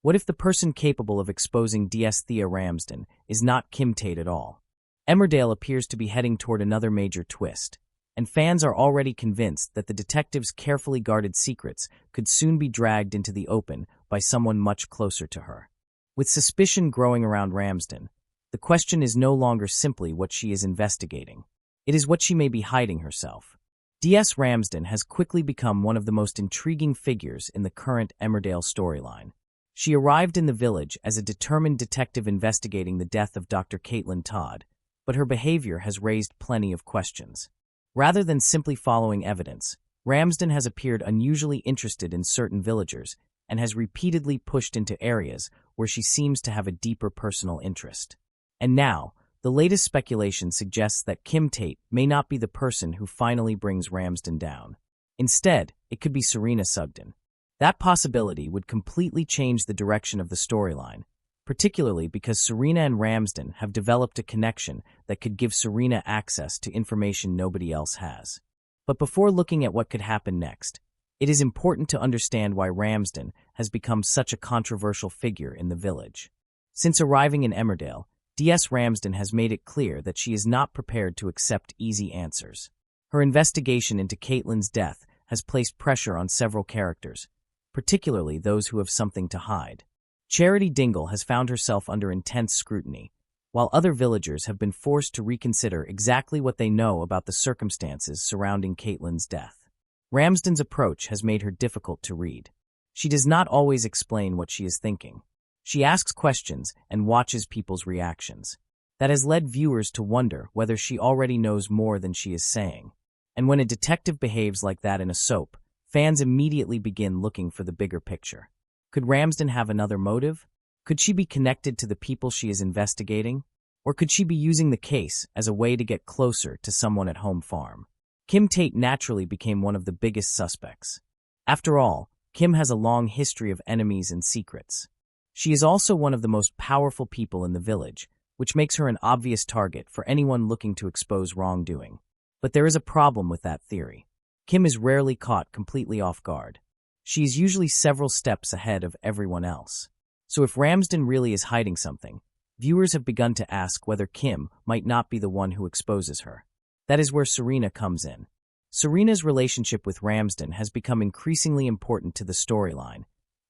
What if the person capable of exposing DS Thea Ramsden is not Kim Tate at all? Emmerdale appears to be heading toward another major twist, and fans are already convinced that the detective's carefully guarded secrets could soon be dragged into the open by someone much closer to her. With suspicion growing around Ramsden, the question is no longer simply what she is investigating. It is what she may be hiding herself. DS Ramsden has quickly become one of the most intriguing figures in the current Emmerdale storyline. She arrived in the village as a determined detective investigating the death of Dr. Caitlin Todd, but her behavior has raised plenty of questions. Rather than simply following evidence, Ramsden has appeared unusually interested in certain villagers and has repeatedly pushed into areas where she seems to have a deeper personal interest. And now, the latest speculation suggests that Kim Tate may not be the person who finally brings Ramsden down. Instead, it could be Serena Sugden. That possibility would completely change the direction of the storyline, particularly because Serena and Ramsden have developed a connection that could give Serena access to information nobody else has. But before looking at what could happen next, it is important to understand why Ramsden has become such a controversial figure in the village. Since arriving in Emmerdale, DS Ramsden has made it clear that she is not prepared to accept easy answers. Her investigation into Caitlin's death has placed pressure on several characters, particularly those who have something to hide. Charity Dingle has found herself under intense scrutiny, while other villagers have been forced to reconsider exactly what they know about the circumstances surrounding Caitlin's death. Ramsden's approach has made her difficult to read. She does not always explain what she is thinking. She asks questions and watches people's reactions. That has led viewers to wonder whether she already knows more than she is saying. And when a detective behaves like that in a soap, fans immediately begin looking for the bigger picture. Could Ramsden have another motive? Could she be connected to the people she is investigating? Or could she be using the case as a way to get closer to someone at home farm? Kim Tate naturally became one of the biggest suspects. After all, Kim has a long history of enemies and secrets. She is also one of the most powerful people in the village, which makes her an obvious target for anyone looking to expose wrongdoing. But there is a problem with that theory. Kim is rarely caught completely off guard. She is usually several steps ahead of everyone else. So if Ramsden really is hiding something, viewers have begun to ask whether Kim might not be the one who exposes her. That is where Serena comes in. Serena's relationship with Ramsden has become increasingly important to the storyline,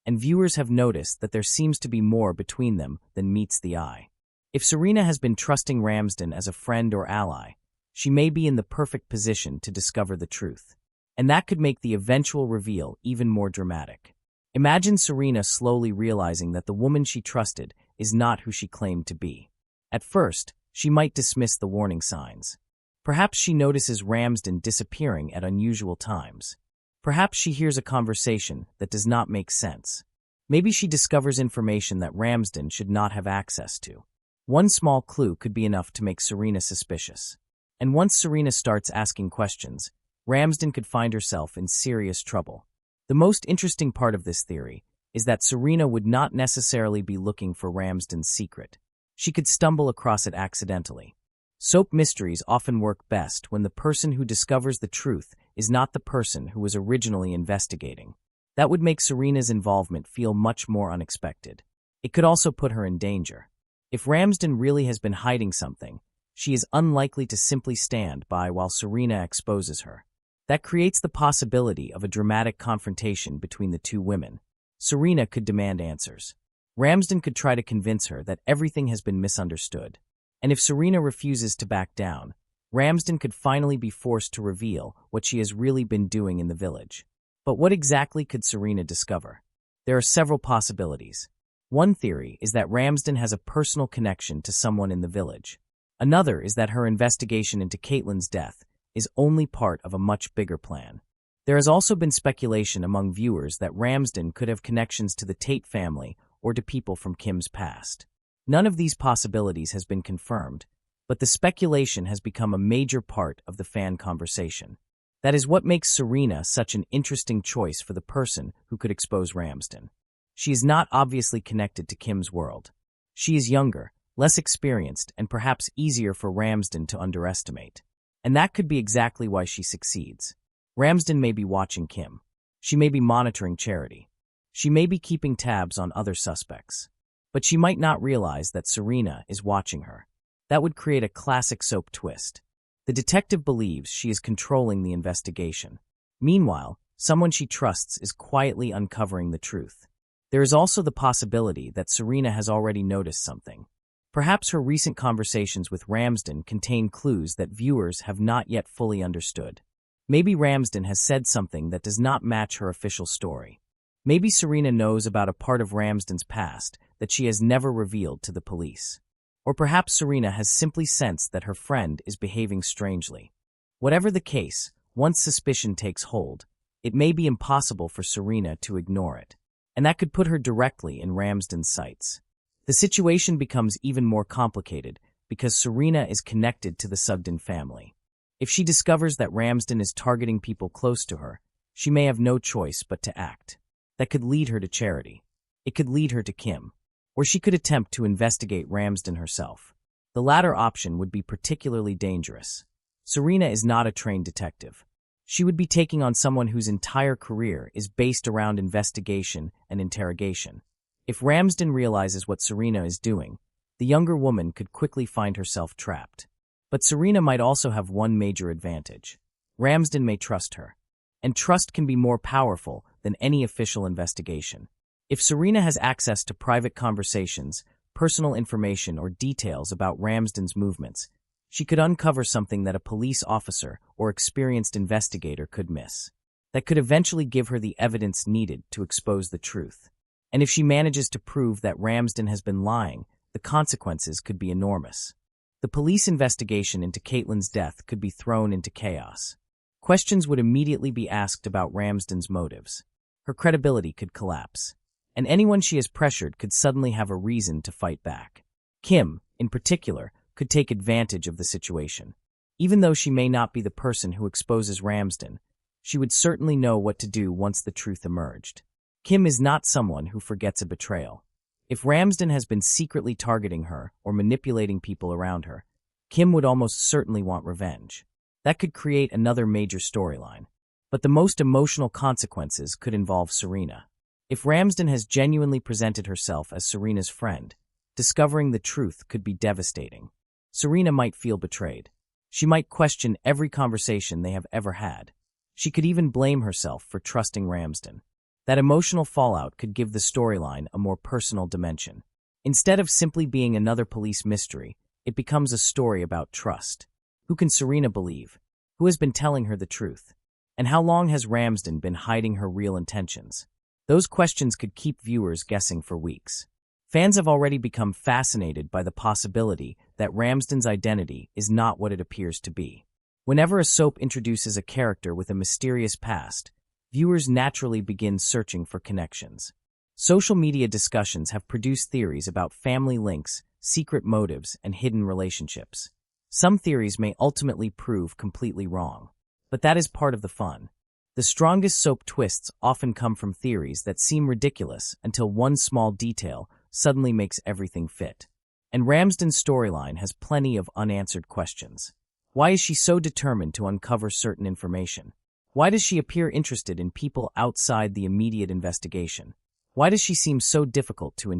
and viewers have noticed that there seems to be more between them than meets the eye. If Serena has been trusting Ramsden as a friend or ally, she may be in the perfect position to discover the truth. And that could make the eventual reveal even more dramatic. Imagine Serena slowly realizing that the woman she trusted is not who she claimed to be. At first, she might dismiss the warning signs. Perhaps she notices Ramsden disappearing at unusual times. Perhaps she hears a conversation that does not make sense. Maybe she discovers information that Ramsden should not have access to. One small clue could be enough to make Serena suspicious. And once Serena starts asking questions, Ramsden could find herself in serious trouble. The most interesting part of this theory is that Serena would not necessarily be looking for Ramsden's secret. She could stumble across it accidentally. Soap mysteries often work best when the person who discovers the truth is not the person who was originally investigating. That would make Serena's involvement feel much more unexpected. It could also put her in danger. If Ramsden really has been hiding something, she is unlikely to simply stand by while Serena exposes her. That creates the possibility of a dramatic confrontation between the two women. Serena could demand answers. Ramsden could try to convince her that everything has been misunderstood. And if Serena refuses to back down, Ramsden could finally be forced to reveal what she has really been doing in the village. But what exactly could Serena discover? There are several possibilities. One theory is that Ramsden has a personal connection to someone in the village. Another is that her investigation into Caitlin's death is only part of a much bigger plan. There has also been speculation among viewers that Ramsden could have connections to the Tate family or to people from Kim's past. None of these possibilities has been confirmed, but the speculation has become a major part of the fan conversation. That is what makes Serena such an interesting choice for the person who could expose Ramsden. She is not obviously connected to Kim's world. She is younger, less experienced, and perhaps easier for Ramsden to underestimate. And that could be exactly why she succeeds. Ramsden may be watching Kim. She may be monitoring Charity. She may be keeping tabs on other suspects. But she might not realize that Serena is watching her. That would create a classic soap twist. The detective believes she is controlling the investigation. Meanwhile, someone she trusts is quietly uncovering the truth. There is also the possibility that Serena has already noticed something. Perhaps her recent conversations with Ramsden contain clues that viewers have not yet fully understood. Maybe Ramsden has said something that does not match her official story. Maybe Serena knows about a part of Ramsden's past that she has never revealed to the police. Or perhaps Serena has simply sensed that her friend is behaving strangely. Whatever the case, once suspicion takes hold, it may be impossible for Serena to ignore it. And that could put her directly in Ramsden's sights. The situation becomes even more complicated because Serena is connected to the Sugden family. If she discovers that Ramsden is targeting people close to her, she may have no choice but to act. That could lead her to Charity. It could lead her to Kim. Or she could attempt to investigate Ramsden herself. The latter option would be particularly dangerous. Serena is not a trained detective. She would be taking on someone whose entire career is based around investigation and interrogation. If Ramsden realizes what Serena is doing, the younger woman could quickly find herself trapped. But Serena might also have one major advantage. Ramsden may trust her. And trust can be more powerful than any official investigation. If Serena has access to private conversations, personal information, or details about Ramsden's movements, she could uncover something that a police officer or experienced investigator could miss. That could eventually give her the evidence needed to expose the truth. And if she manages to prove that Ramsden has been lying, the consequences could be enormous. The police investigation into Caitlin's death could be thrown into chaos. Questions would immediately be asked about Ramsden's motives. Her credibility could collapse. And anyone she has pressured could suddenly have a reason to fight back. Kim, in particular, could take advantage of the situation. Even though she may not be the person who exposes Ramsden, she would certainly know what to do once the truth emerged. Kim is not someone who forgets a betrayal. If Ramsden has been secretly targeting her or manipulating people around her, Kim would almost certainly want revenge. That could create another major storyline. But the most emotional consequences could involve Serena. If Ramsden has genuinely presented herself as Serena's friend, discovering the truth could be devastating. Serena might feel betrayed. She might question every conversation they have ever had. She could even blame herself for trusting Ramsden. That emotional fallout could give the storyline a more personal dimension. Instead of simply being another police mystery, it becomes a story about trust. Who can Serena believe? Who has been telling her the truth? And how long has Ramsden been hiding her real intentions? Those questions could keep viewers guessing for weeks. Fans have already become fascinated by the possibility that Ramsden's identity is not what it appears to be. Whenever a soap introduces a character with a mysterious past, viewers naturally begin searching for connections. Social media discussions have produced theories about family links, secret motives, and hidden relationships. Some theories may ultimately prove completely wrong, but that is part of the fun. The strongest soap twists often come from theories that seem ridiculous until one small detail suddenly makes everything fit. And Ramsden's storyline has plenty of unanswered questions. Why is she so determined to uncover certain information? Why does she appear interested in people outside the immediate investigation? Why does she seem so difficult to